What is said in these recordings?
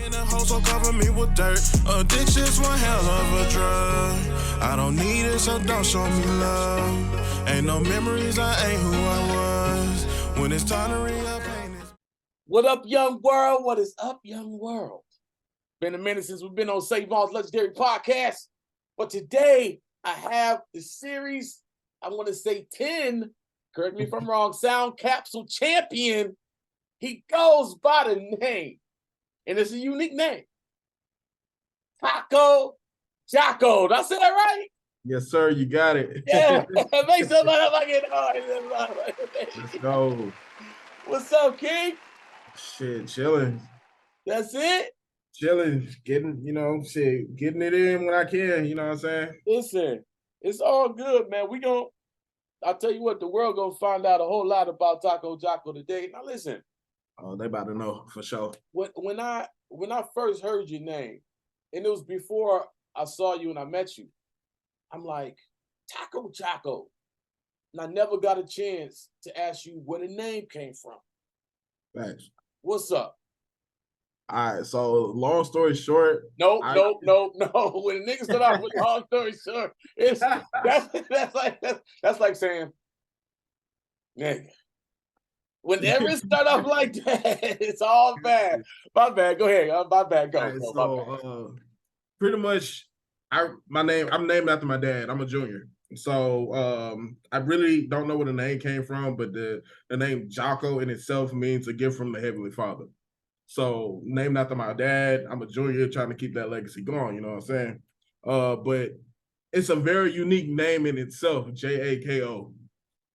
In the hole, so cover me with dirt. Addiction's one hell of a drug. I don't need it, so don't show me love. Ain't no memories, I ain't who I was. When it's time to re-up, ain't it? What up, young world? What is up, young world? Been a minute since we've been on Savon's Legendary Podcast, but today I have the series, I want to say 10, correct me if I'm wrong, Sound Capsule Champion. He goes by the name, and it's a unique name, Jako. Did I say that right? Yes, sir. You got it. Yeah, make some motherfucking noise. Let's go. What's up, King? Shit, chilling. That's it? Chilling, getting it in when I can, you know what I'm saying? Listen, it's all good, man. I'll tell you what, the world gonna find out a whole lot about Taco Jako today. Now listen. Oh, they about to know for sure. When I first heard your name, and it was before I saw you and I met you, I'm like, Taco Jako. And I never got a chance to ask you where the name came from. Thanks. What's up? All right, so long story short. No. When niggas start off with long story short, that's like saying, nigga. Whenever it start off like that, it's all bad. My bad. Go ahead. My bad. Go. Right, go so pretty much, I'm named after my dad. I'm a junior. So I really don't know where the name came from, but the name Jako in itself means a gift from the Heavenly Father. So named after my dad, I'm a junior trying to keep that legacy going, you know what I'm saying? But it's a very unique name in itself, Jako.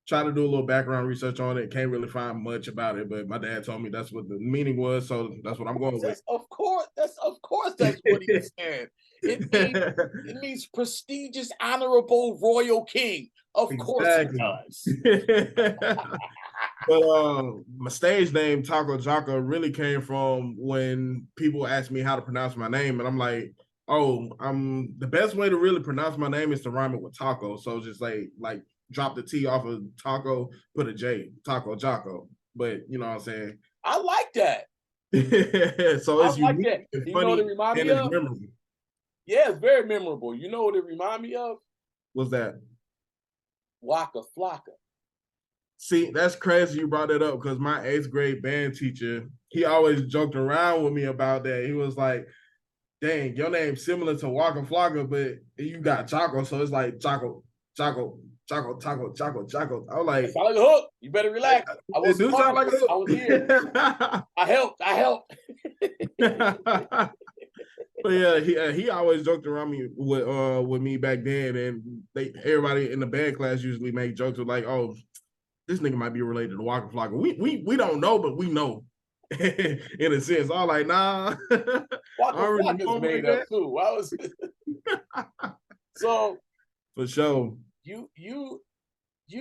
Try to do a little background research on it. Can't really find much about it, but my dad told me that's what the meaning was, so that's what I'm going with. Of course, that's what he said. It means prestigious, honorable, royal king. Of course it does. But my stage name, Taco Jako, really came from when people ask me how to pronounce my name, and I'm like, the best way to really pronounce my name is to rhyme it with taco. So just like drop the T off of taco, put a J, Taco Jako. But you know what I'm saying? I like that. So it's unique, that. it's you funny, know what it remind me of? Memorable. Yeah, it's very memorable. You know what it remind me of? What's that? Waka Flocka. See, that's crazy you brought that up because my 8th grade band teacher, he always joked around with me about that. He was like, dang, your name's similar to Waka Flocka, but you got Jako, so it's like Jako. I was like, it sound like a hook. You better relax. I was sound like a hook. I was here. I helped. But yeah, he always joked around me with me back then, and everybody in the band class usually make jokes with like, oh, this nigga might be related to Waka Flocka. We don't know, but we know. In a sense. I was like, nah. Waka Flocka's made up too. So for sure. You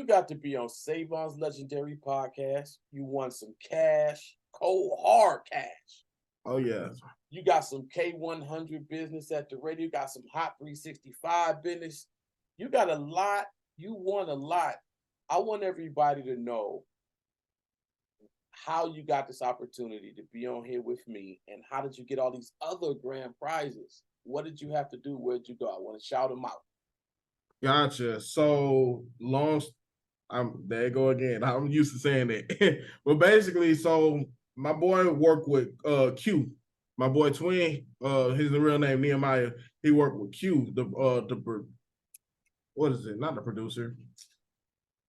got to be on Savon's Legendary Podcast. You won some cash, cold hard cash. Oh yeah. You got some K100 business at the radio. You got some Hot 365 business. You got a lot. You won a lot. I want everybody to know how you got this opportunity to be on here with me, and how did you get all these other grand prizes? What did you have to do? Where'd you go? I want to shout them out. Gotcha. So there you go again. I'm used to saying that. But basically, so my boy worked with Q. My boy Twin, his real name Nehemiah. He worked with Q, what is it? Not the producer.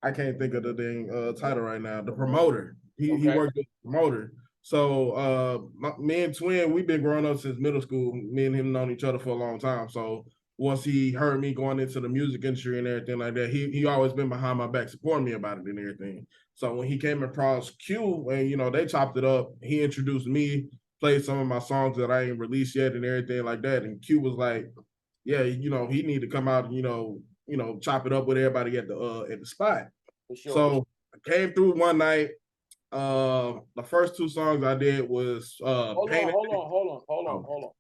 I can't think of the title right now. The promoter. He worked with the promoter. So me and Twin, we've been growing up since middle school. Me and him known each other for a long time. So once he heard me going into the music industry and everything like that, he always been behind my back supporting me about it and everything. So when he came across Q and they chopped it up, he introduced me, played some of my songs that I ain't released yet and everything like that. And Q was like, yeah, he need to come out and chop it up with everybody at the spot. For sure. So I came through one night. The first 2 songs I did was hold on.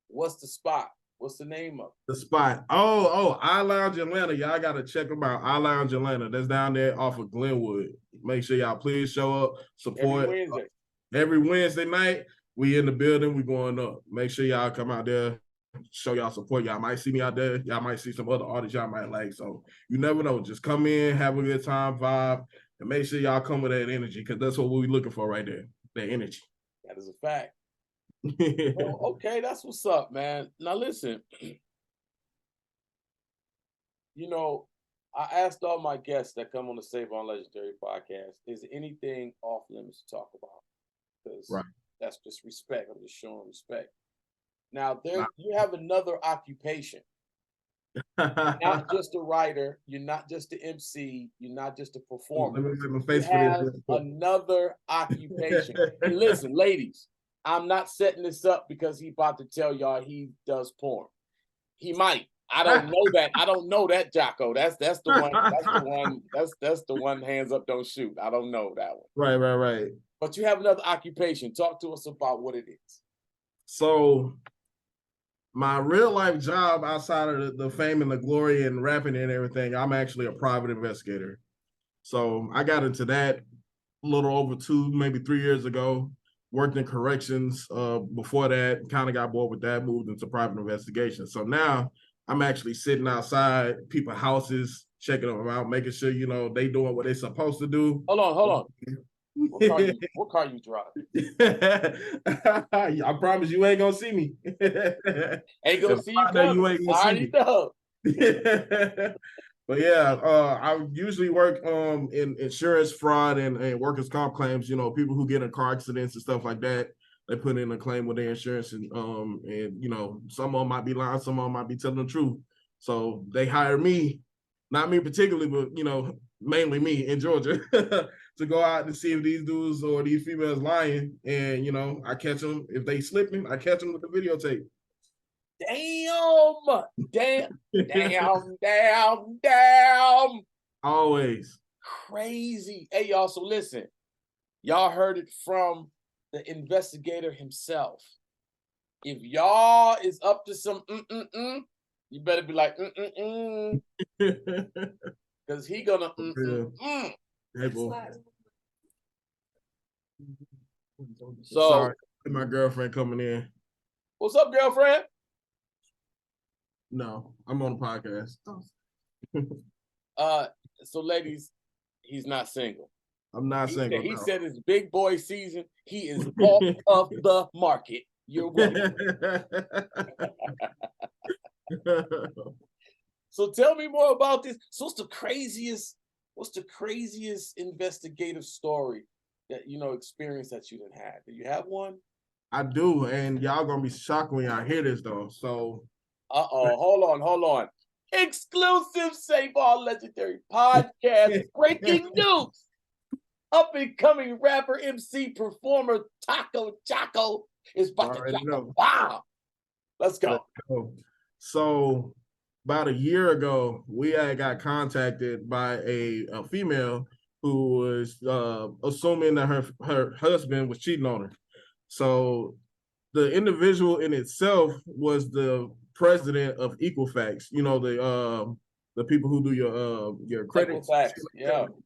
What's the spot? What's the name of it? The spot? Oh, I Lounge Atlanta. Y'all gotta check them out. I Lounge Atlanta. That's down there off of Glenwood. Make sure y'all please show up, support. Every Wednesday night. We in the building, we going up. Make sure y'all come out there, show y'all support. Y'all might see me out there. Y'all might see some other artists y'all might like. So you never know. Just come in, have a good time, vibe, and make sure y'all come with that energy, because that's what we're looking for right there. That energy. That is a fact. Well, okay, that's what's up, man. Now listen, you know, I asked all my guests that come on the Save on Legendary podcast, is there anything off limits to talk about? Because that's just respect. I'm just showing respect. Now, you have another occupation. You're not just a writer. You're not just an MC. You're not just a performer. You have another occupation. And listen, ladies, I'm not setting this up because he's about to tell y'all he does porn. He might. I don't know that. I don't know that, Jako. That's the one. That's the one. That's the one. Hands up, don't shoot. I don't know that one. Right. But you have another occupation. Talk to us about what it is. So, my real life job outside of the fame and the glory and rapping and everything, I'm actually a private investigator. So I got into that a little over 2, maybe 3 years ago. Worked in corrections before that, kind of got bored with that, moved into private investigation. So now I'm actually sitting outside people's houses, checking them out, making sure, you know, they doing what they're supposed to do. Hold on. What car you drive? I promise you ain't gonna see me. Ain't gonna see you coming. You ain't gonna see me. Know. But yeah, I usually work in insurance fraud and workers' comp claims. You know, people who get in car accidents and stuff like that, they put in a claim with their insurance, and you know, some of them might be lying, some of them might be telling the truth. So they hire me, not me particularly, but you know, mainly me in Georgia, to go out and see if these dudes or these females lying, and you know, I catch them if they slipping. I catch them with the videotape. Damn. Always. Crazy. Hey, y'all, so listen. Y'all heard it from the investigator himself. If y'all is up to some you better be like because he gonna Hey, boy. So, sorry, my girlfriend coming in. What's up, girlfriend? No, I'm on a podcast. So ladies, he's not single. I'm not single. He said it's big boy season. He is off of the market. You're welcome. So tell me more about this. So what's the craziest investigative story that experience that you didn't have? Do you have one? I do, and y'all gonna be shocked when y'all hear this though. So hold on. Exclusive Save All Legendary podcast breaking news. Up and coming rapper, MC, performer Jako is about to drop a bomb. Let's go. So about a year ago, we had got contacted by a female who was assuming that her husband was cheating on her. So the individual in itself was the president of Equifax. You know, the people who do your credit. Equifax,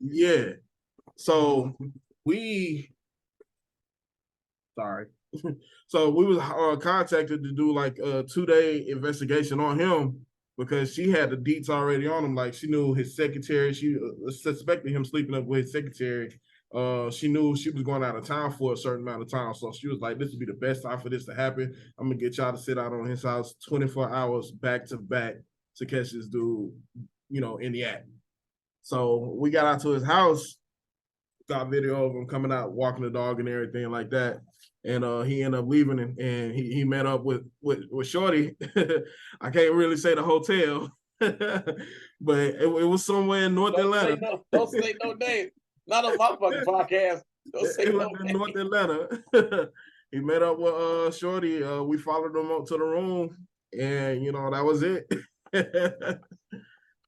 yeah. So so we was contacted to do like a 2-day investigation on him because she had the deets already on him. Like she knew his secretary. She suspected him sleeping up with his secretary. She knew she was going out of town for a certain amount of time. So she was like, this would be the best time for this to happen. I'm going to get y'all to sit out on his house 24 hours back to back to catch this dude, in the act. So we got out to his house, got video of him coming out, walking the dog and everything like that. And he ended up leaving and he met up with Shorty. I can't really say the hotel, but it was somewhere in North Atlanta. Don't say no name. Not on my fucking podcast. Don't say no name. North Atlanta. He met up with Shorty. We followed him up to the room, and that was it.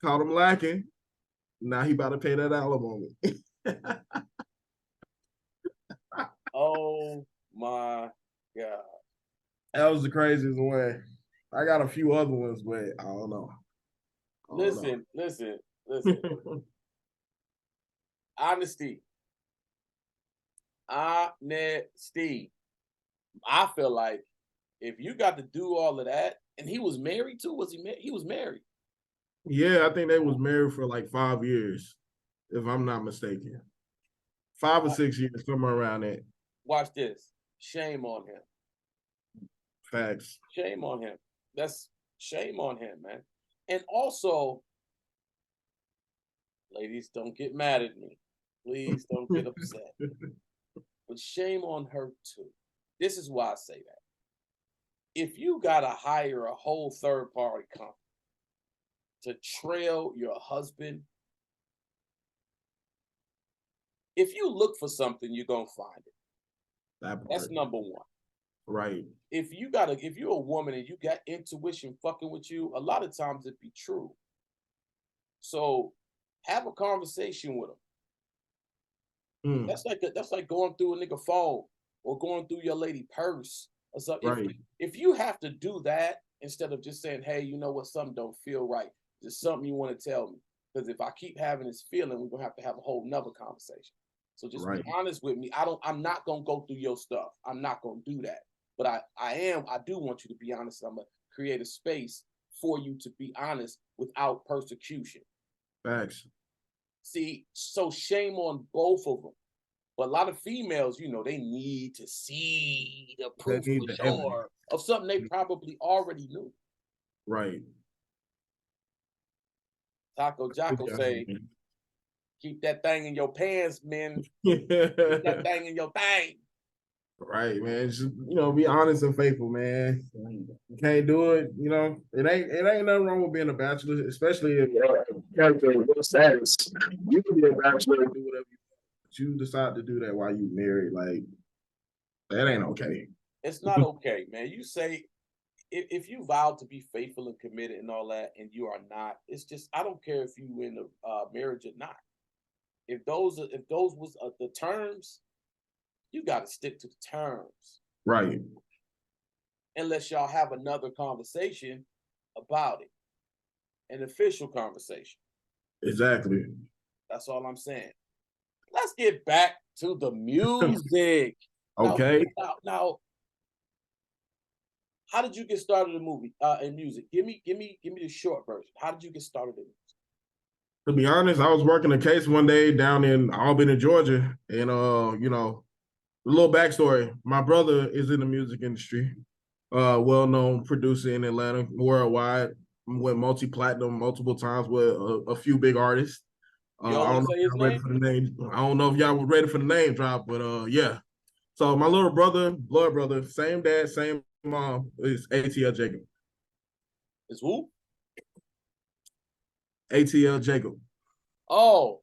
Caught him lacking. Now he about to pay that alimony. Oh my God. That was the craziest one. I got a few other ones, but I don't know. Listen. Honesty. I feel like if you got to do all of that, and he was married too, was he? He was married. Yeah, I think they was married for like 5 years, if I'm not mistaken. 5 or 6 years, somewhere around that. Watch this. Shame on him. Facts. Shame on him. That's shame on him, man. And also, ladies, don't get mad at me. Please don't get upset. But shame on her too. This is why I say that. If you gotta hire a whole third-party company to trail your husband, if you look for something, you're gonna find it. That's number one. Right. If you're a woman and you got intuition fucking with you, a lot of times it be true. So have a conversation with him. That's like going through a nigga phone or going through your lady purse or something. Right. If you have to do that instead of just saying, hey, you know what, something don't feel right. There's something you want to tell me. Because if I keep having this feeling, we're gonna have a whole nother conversation. So just be honest with me. I'm not gonna go through your stuff. I'm not gonna do that. But I do want you to be honest. I'm gonna create a space for you to be honest without persecution. Facts. See, so shame on both of them. But a lot of females, they need to see the proof of something they probably already knew. Right. Jako say, keep that thing in your pants, men. Keep that thing in your thing. Right, man. Just, be honest and faithful, man. You can't do it, it ain't nothing wrong with being a bachelor, especially if your status. You can be a bachelor and do whatever you want. But you decide to do that while you married, like that ain't okay. It's not okay, man. You say if you vow to be faithful and committed and all that, and you are not, it's just I don't care if you in a marriage or not. If those was the terms, you got to stick to the terms. Right. Unless y'all have another conversation about it. An official conversation. Exactly. That's all I'm saying. Let's get back to the music. Okay. Now, how did you get started in music? Give me the short version. How did you get started in music? To be honest, I was working a case one day down in Albany, Georgia, and a little backstory. My brother is in the music industry, well-known producer in Atlanta, worldwide, went multi-platinum multiple times with a few big artists. I don't know if y'all were ready for the name drop, but yeah. So my little brother, blood brother, same dad, same mom, is ATL Jacob. Is who? ATL Jacob. Oh,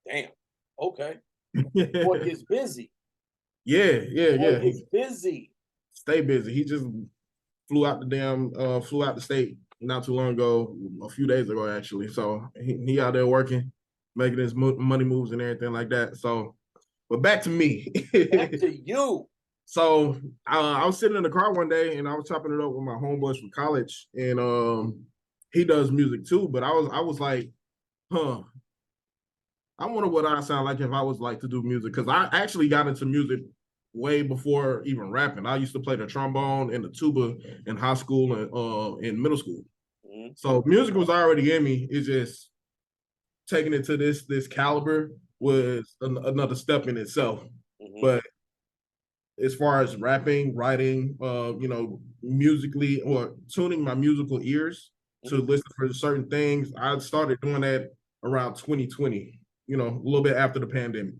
damn. Okay. Boy gets busy. Yeah. He's busy. Stay busy. He just flew out the state not too long ago, a few days ago actually. So he out there working, making his money moves and everything like that. So, but back to me. Back to you. So I was sitting in the car one day and I was chopping it up with my homeboys from college, and he does music too. But I was like, I wonder what I sound like if I was like to do music, because I actually got into music way before even rapping. I used to play the trombone and the tuba in high school and in middle school. Mm-hmm. So music was already in me. It's just taking it to this caliber was another step in itself. Mm-hmm. But as far as rapping, writing, musically or tuning my musical ears to listen for certain things, I started doing that around 2020. A little bit after the pandemic,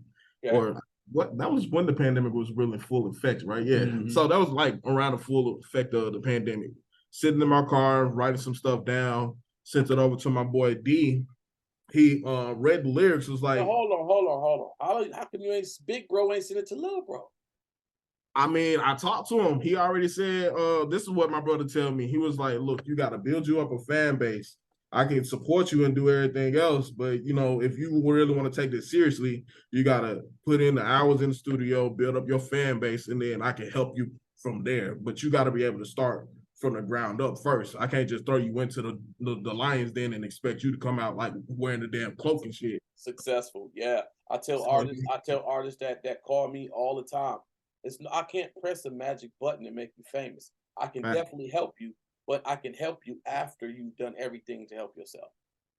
or what? That was when the pandemic was really full effect, right? Yeah. Mm-hmm. So that was like around the full effect of the pandemic. Sitting in my car, writing some stuff down, sent it over to my boy D. He read the lyrics. Was like, now, hold on. How come you ain't big bro ain't sent it to little bro? I mean, I talked to him. He already said, this is what my brother tell me. He was like, look, you got to build you up a fan base. I can support you and do everything else, but if you really want to take this seriously, you gotta put in the hours in the studio, build up your fan base, and then I can help you from there. But you got to be able to start from the ground up first. I can't just throw you into the lion's den and expect you to come out like wearing the damn cloak and shit. Successful, yeah. I tell artists that call me all the time. I can't press a magic button and make you famous. I can definitely help you, but I can help you after you've done everything to help yourself.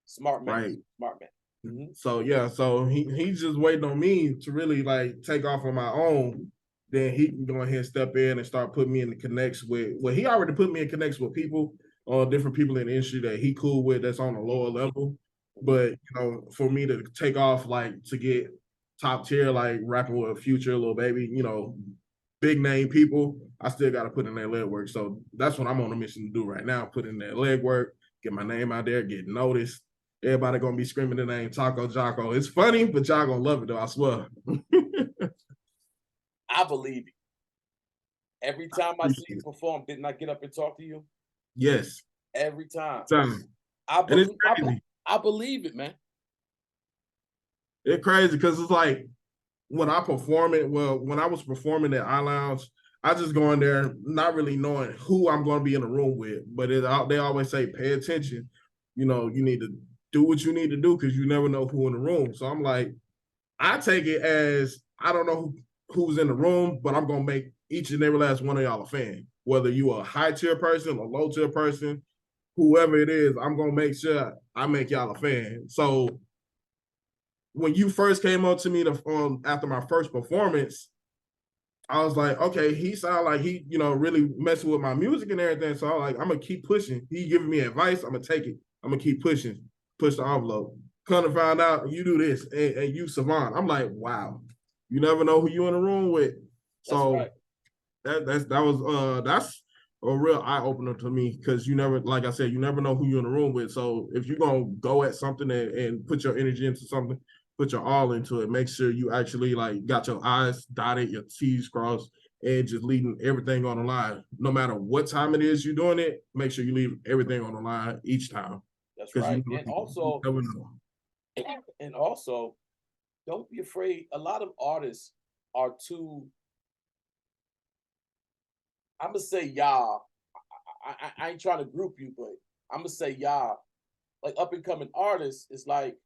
Smart man. Right. Smart man. Mm-hmm. So yeah, so he's just waiting on me to really like take off on my own. Then he can go ahead and step in and start putting me in the connects with. Well, he already put me in connects with people, different people in the industry that he cool with that's on a lower level. But you know, for me to take off like to get top tier, like rapping with Future, Lil Baby, you know, big name people, I still got to put in that leg work. So that's what I'm on a mission to do right now: put in that leg work, get my name out there, get noticed. Everybody gonna be screaming the name Taco Jako. It's funny, but y'all gonna love it though, I swear. I believe you. Every time I see you perform, didn't I get up and talk to you? Yes. Every time. I believe it, man. It's crazy because it's like when I perform it, when I was performing at iLounge, I just go in there not really knowing who I'm going to be in the room with. But they always say, pay attention. You know, you need to do what you need to do because you never know who in the room. So I'm like, I take it as I don't know who's in the room, but I'm going to make each and every last one of y'all a fan. Whether you are a high tier person or low tier person, whoever it is, I'm going to make sure I make y'all a fan. So when you first came up to me after my first performance, I was like, okay, he sounded like he, you know, really messing with my music and everything. So I was like, I'm gonna keep pushing. He giving me advice, I'm gonna take it. I'm gonna keep pushing, push the envelope. Come to find out, you do this and you savant. I'm like, wow, you never know who you in the room with. So that's a real eye opener to me because you never, like I said, you never know who you're in the room with. So if you're gonna go at something and put your energy into something, put your all into it. Make sure you actually like got your I's dotted, your T's crossed, and just leaving everything on the line. No matter what time it is you're doing it, make sure you leave everything on the line each time. That's right. You never know. And also, don't be afraid. A lot of artists are too. I'm gonna say y'all. I ain't trying to group you, but I'm gonna say y'all. Like up and coming artists, is like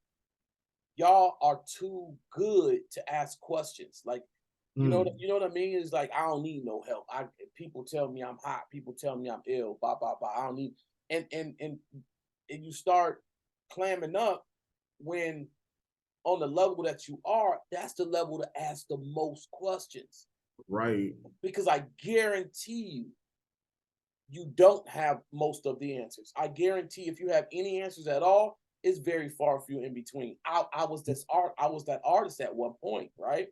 y'all are too good to ask questions. Like, you know what I mean? It's like I don't need no help. People tell me I'm hot. People tell me I'm ill. Blah blah blah. I don't need. And you start clamming up when on the level that you are. That's the level to ask the most questions. Right. Because I guarantee you don't have most of the answers. I guarantee if you have any answers at all, it's very far few in between. I was that artist at one point, right?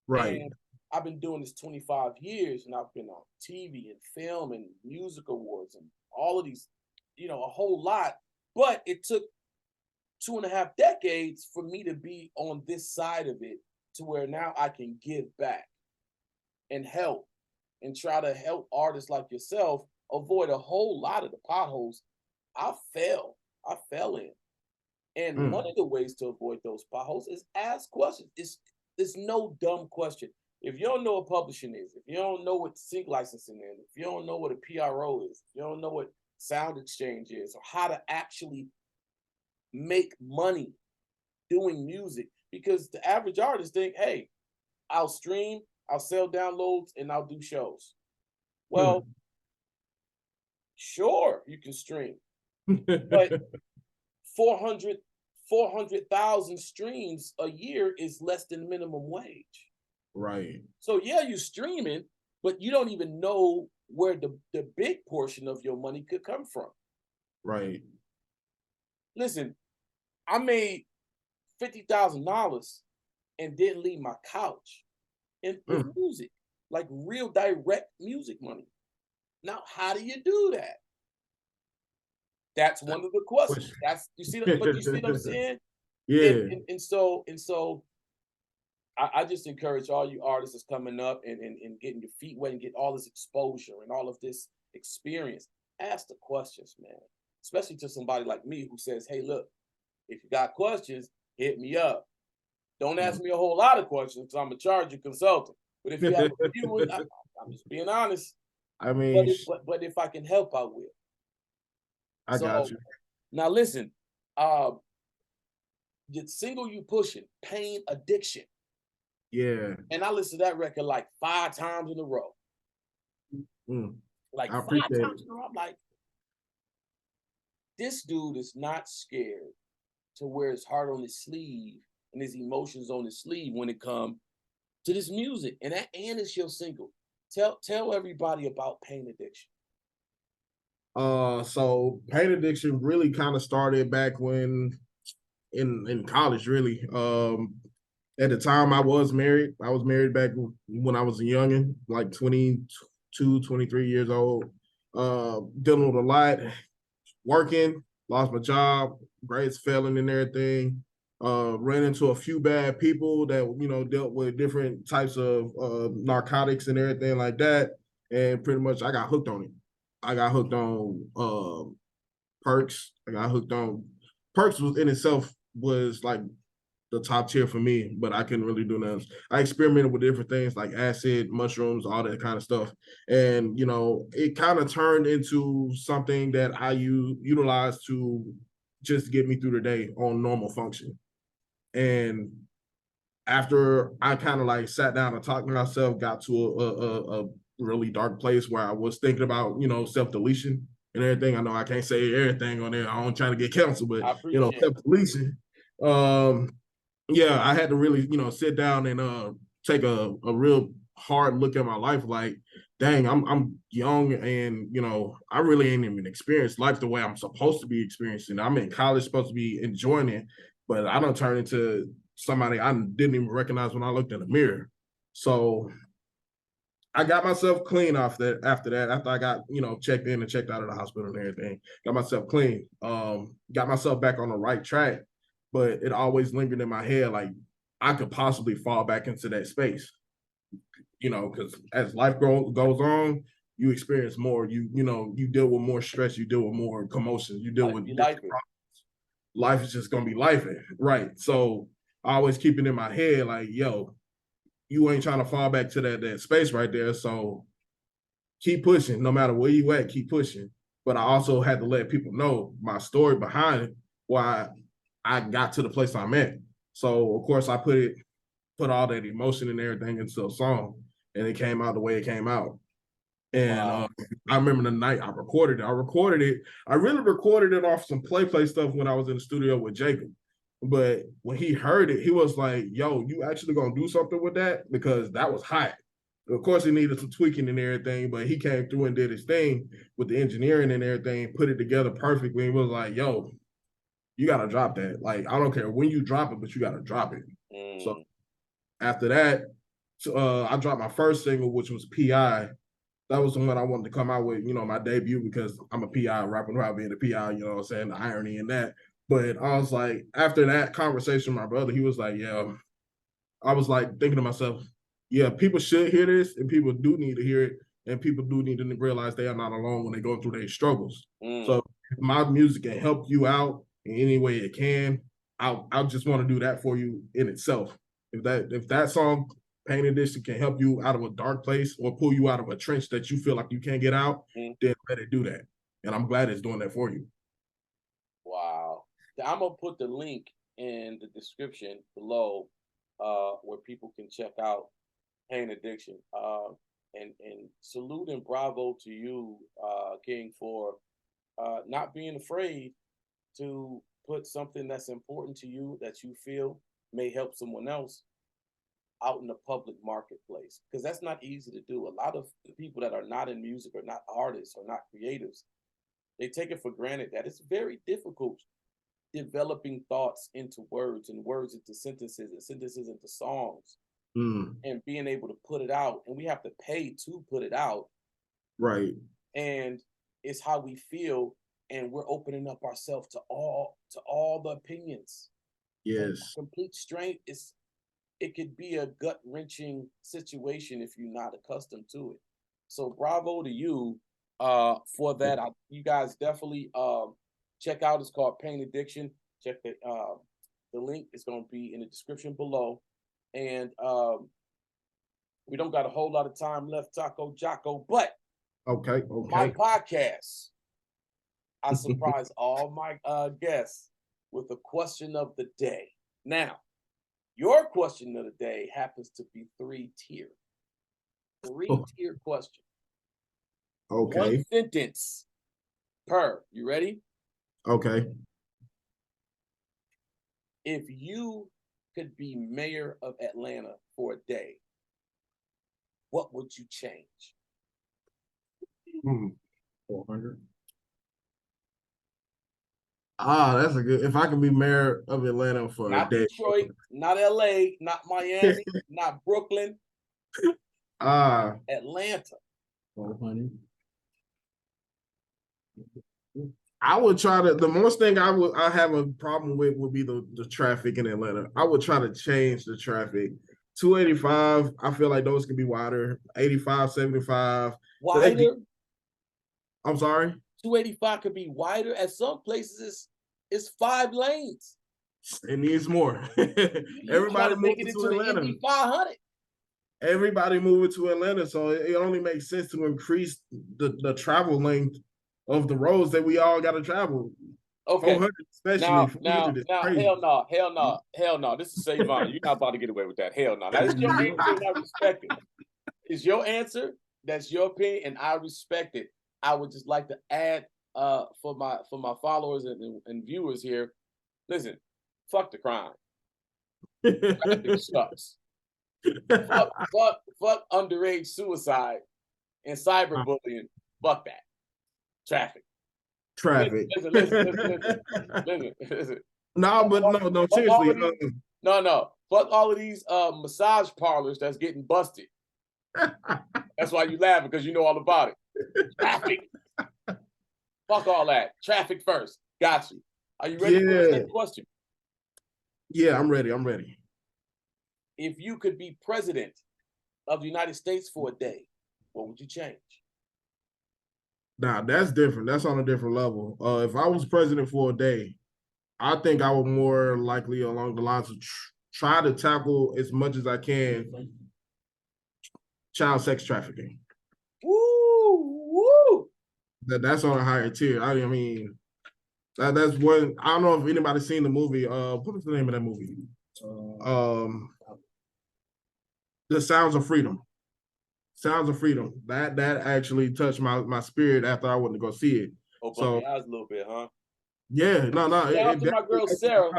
Right. And I've been doing this 25 years, and I've been on TV and film and music awards and all of these, you know, a whole lot. But it took 2.5 decades for me to be on this side of it to where now I can give back and help and try to help artists like yourself avoid a whole lot of the potholes I fell in. And one of the ways to avoid those potholes is ask questions. It's no dumb question. If you don't know what publishing is, if you don't know what sync licensing is, if you don't know what a PRO is, if you don't know what sound exchange is, or how to actually make money doing music, because the average artist think, hey, I'll stream, I'll sell downloads, and I'll do shows. Well, sure, you can stream, but 400,000 streams a year is less than minimum wage. Right. So yeah, you're streaming, but you don't even know where the big portion of your money could come from. Right. Listen, I made $50,000 and didn't leave my couch in music, like real direct music money. Now, how do you do that? That's one of the questions. But you see what I'm saying? Yeah. And so I just encourage all you artists that's coming up and getting your feet wet and get all this exposure and all of this experience. Ask the questions, man. Especially to somebody like me who says, hey, look, if you got questions, hit me up. Don't ask me a whole lot of questions because I'm going to charge you consultant. But if you have a few, I'm just being honest. I mean, but if I can help, I will. I got you. Now listen, the single you pushing, Pain Addiction. Yeah. And I listened to that record like 5 times in a row. Like I 5 appreciate times it. in a row. I'm like, this dude is not scared to wear his heart on his sleeve and his emotions on his sleeve when it comes to this music. And it's your single. Tell everybody about Pain Addiction. So Pain Addiction really kind of started back when in college, really. At the time I was married. I was married back when I was a youngin', like 22, 23 years old. Dealing with a lot, working, lost my job, grades failing and everything. Ran into a few bad people that, you know, dealt with different types of narcotics and everything like that. And pretty much I got hooked on it. I got hooked on perks. I got hooked on perks was in itself was like the top tier for me, but I couldn't really do nothing. I experimented with different things like acid, mushrooms, all that kind of stuff. And, you know, it kind of turned into something that I utilize to just get me through the day on normal function. And after I kind of like sat down and talked to myself, got to a really dark place where I was thinking about, you know, self-deletion and everything. I know I can't say everything on there. I don't try to get canceled, but, you know, self-deletion. Yeah, I had to really, you know, sit down and take a real hard look at my life. Like, dang, I'm young and, you know, I really ain't even experienced life the way I'm supposed to be experiencing. I'm in college, supposed to be enjoying it, but I don't turn into somebody I didn't even recognize when I looked in the mirror. So I got myself clean after that. After I got, you know, checked in and checked out of the hospital and everything, got myself clean. Got myself back on the right track, but it always lingered in my head like I could possibly fall back into that space. You know, because as life goes on, you experience more. You know, you deal with more stress. You deal with more commotions. You deal with different problems. Life is just gonna be life, right? So I always keep it in my head like, yo, you ain't trying to fall back to that space right there. So keep pushing, no matter where you at, keep pushing. But I also had to let people know my story behind why I got to the place I'm at. So of course I put all that emotion and everything into a song, and it came out the way it came out. And I remember the night I recorded it. I really recorded it off some play stuff when I was in the studio with Jacob. But when he heard it, he was like, yo, you actually gonna do something with that? Because that was hot. Of course, he needed some tweaking and everything, but he came through and did his thing with the engineering and everything, put it together perfectly. He was like, yo, you gotta drop that. Like, I don't care when you drop it, but you gotta drop it. So after that, I dropped my first single, which was PI. That was the one I wanted to come out with, you know, my debut, because I'm a PI, rapping about being a PI, you know what I'm saying, the irony in that. But I was like, after that conversation with my brother, he was like, yeah, I was like thinking to myself, yeah, people should hear this, and people do need to hear it, and people do need to realize they are not alone when they go through their struggles. So if my music can help you out in any way it can, I'll just want to do that for you in itself. If that song Pain Addiction can help you out of a dark place or pull you out of a trench that you feel like you can't get out, then let it do that. And I'm glad it's doing that for you. Wow. I'm going to put the link in the description below where people can check out Pain Addiction. And salute and bravo to you, King, for not being afraid to put something that's important to you that you feel may help someone else out in the public marketplace, because that's not easy to do. A lot of the people that are not in music or not artists or not creatives, they take it for granted that it's very difficult developing thoughts into words and words into sentences and sentences into songs and being able to put it out. And we have to pay to put it out. Right. And it's how we feel, and we're opening up ourselves to all the opinions. Yes. Complete strength is, it could be a gut-wrenching situation if you're not accustomed to it. So bravo to you for that. You guys definitely check out. It's called Pain Addiction. Check the link is going to be in the description below. And we don't got a whole lot of time left, Jako, but okay. My podcast, I surprise all my guests with a question of the day. Now, Your question of the day happens to be 3-tier. 3-tier question. Okay. One sentence per. You ready? Okay. If you could be mayor of Atlanta for a day, what would you change? 400. That's a good. If I could be mayor of Atlanta for Not a day. Detroit, not LA, not Miami, not Brooklyn. Atlanta. 400. I would try to. The most thing I have a problem with would be the traffic in Atlanta. I would try to change the traffic. 285, I feel like those could be wider. 85, 75. Wider? I'm sorry? 285 could be wider. At some places, it's 5 lanes. It needs more. Everybody moving to Atlanta. Indy 500. Everybody moving to Atlanta, so it only makes sense to increase the travel length of the roads that we all got to travel. Okay. 400 especially. Now, hell no. This is Savon. You're not about to get away with that. Hell no. That's your answer, and I respect it. It's your answer. That's your opinion, and I respect it. I would just like to add for my followers and viewers here. Listen, fuck the crime. Traffic sucks. fuck underage suicide and cyberbullying. Fuck that. Traffic. Listen. No, but no, seriously. No. Fuck all of these massage parlors that's getting busted. That's why you laughing, because you know all about it. Traffic. Fuck all that. Traffic first. Got you. Are you ready for the next question? Yeah, I'm ready. If you could be president of the United States for a day, what would you change? Nah, that's different. That's on a different level. If I was president for a day, I think I would more likely along the lines of try to tackle as much as I can child sex trafficking. Woo! That's on a higher tier. I mean, that's one. I don't know if anybody's seen the movie. What was the name of that movie? The Sounds of Freedom. Sounds of Freedom. That actually touched my spirit after I went to go see it. Open up your eyes a little bit, huh? Yeah, no. Shout out to my girl Sarah.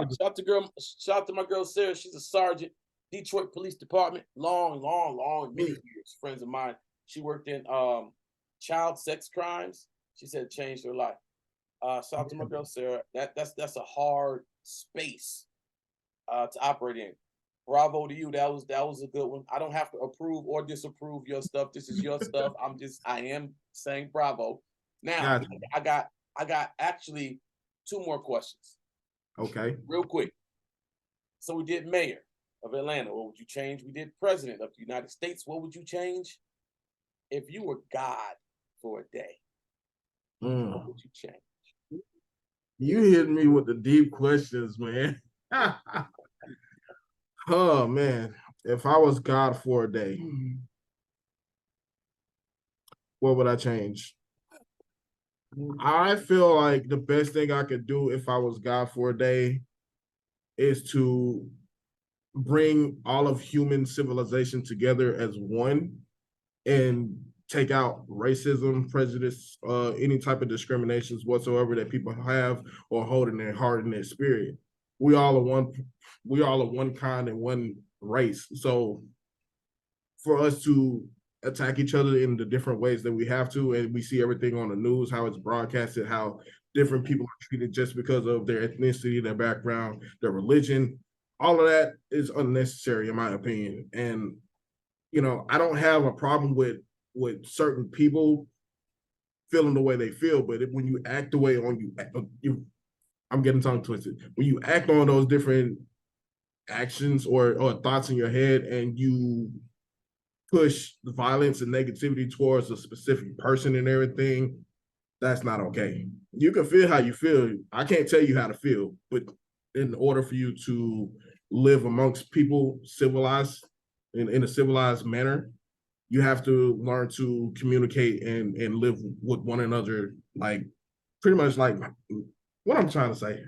Shout out to my girl Sarah. She's a sergeant, Detroit Police Department. Long, many years. Friends of mine. She worked in child sex crimes. She said it changed her life. Shout out to my girl Sarah. That's a hard space to operate in. Bravo to you. That was a good one. I don't have to approve or disapprove your stuff. This is your stuff. I am saying bravo. Now, I got actually 2 more questions. Okay. Real quick. So we did mayor of Atlanta. What would you change? We did president of the United States. What would you change? If you were God for a day, what would you change? You hit me with the deep questions, man. Oh, man. If I was God for a day, what would I change? I feel like the best thing I could do if I was God for a day is to bring all of human civilization together as one and take out racism, prejudice, any type of discriminations whatsoever that people have or hold in their heart and their spirit. We all are one kind and one race. So for us to attack each other in the different ways that we have to, and we see everything on the news, how it's broadcasted, how different people are treated just because of their ethnicity, their background, their religion, all of that is unnecessary in my opinion. And, I don't have a problem with certain people feeling the way they feel, but when you act the way I'm getting tongue twisted. When you act on those different actions or thoughts in your head and you push the violence and negativity towards a specific person and everything, that's not okay. You can feel how you feel. I can't tell you how to feel, but in order for you to live amongst people civilized in a civilized manner, you have to learn to communicate and live with one another, like pretty much like what I'm trying to say.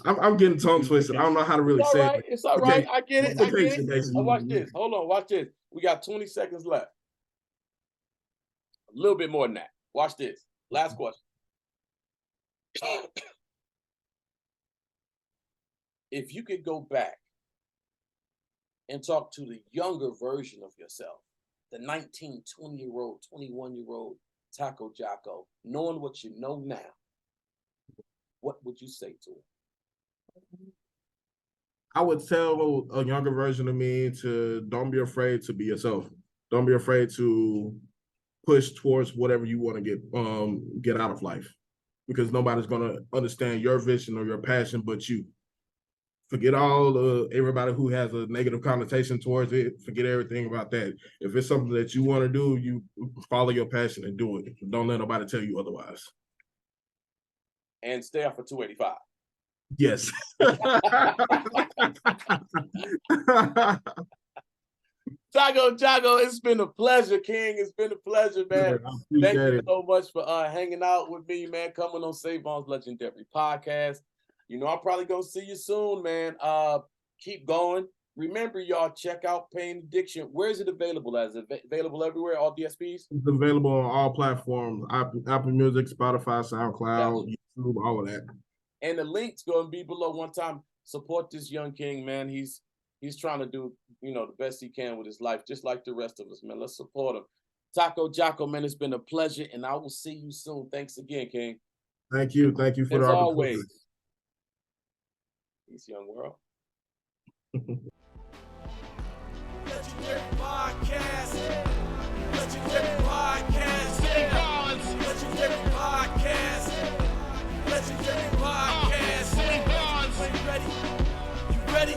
I'm getting tongue twisted. I don't know how to really say it. It's all right. I get it. Basically. Watch this. Hold on. Watch this. We got 20 seconds left. A little bit more than that. Watch this. Last question. If you could go back and talk to the younger version of yourself, the 19, 20-year-old, 21-year-old Jako, knowing what you know now, what would you say to him? I would tell a younger version of me to don't be afraid to be yourself. Don't be afraid to push towards whatever you want to get out of life, because nobody's going to understand your vision or your passion but you. Forget everybody who has a negative connotation towards it. Forget everything about that. If it's something that you want to do, you follow your passion and do it. Don't let nobody tell you otherwise. And stay off for 285. Yes. Jako, it's been a pleasure, King. It's been a pleasure, man. Thank you so much for hanging out with me, man. Coming on Savon's Legendary Podcast. You know, I'm probably gonna see you soon, man. Keep going. Remember, y'all, check out Pain Addiction. Where is it available? Is it available everywhere? All DSPs? It's available on all platforms: Apple Music, Spotify, SoundCloud, YouTube, all of that. And the link's gonna be below. One time, support this young king, man. He's trying to do, you know, the best he can with his life, just like the rest of us, man. Let's support him. Jako, man, it's been a pleasure, and I will see you soon. Thanks again, King. Thank you for the opportunity. Always. Peace, young world. Legendary Podcast. Legendary Podcast. Legendary Podcast. Legendary Podcast. You ain't ready. You ready?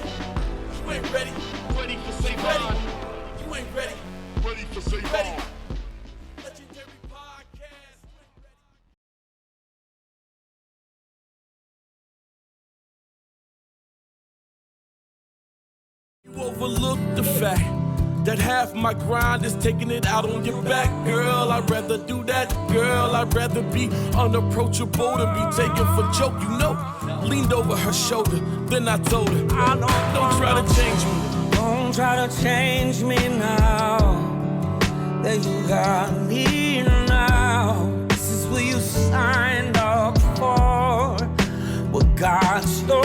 You ain't ready. Ready for Savon. You ain't ready. Ready for Savon. Legendary Podcast. You overlook the fact that half my grind is taking it out on your back. Girl, I'd rather do that. Girl, I'd rather be unapproachable than be taken for joke, you know. Leaned over her shoulder, then I told her, don't try to change me. Don't try to change me now, that you got me now. This is what you signed up for, but God's your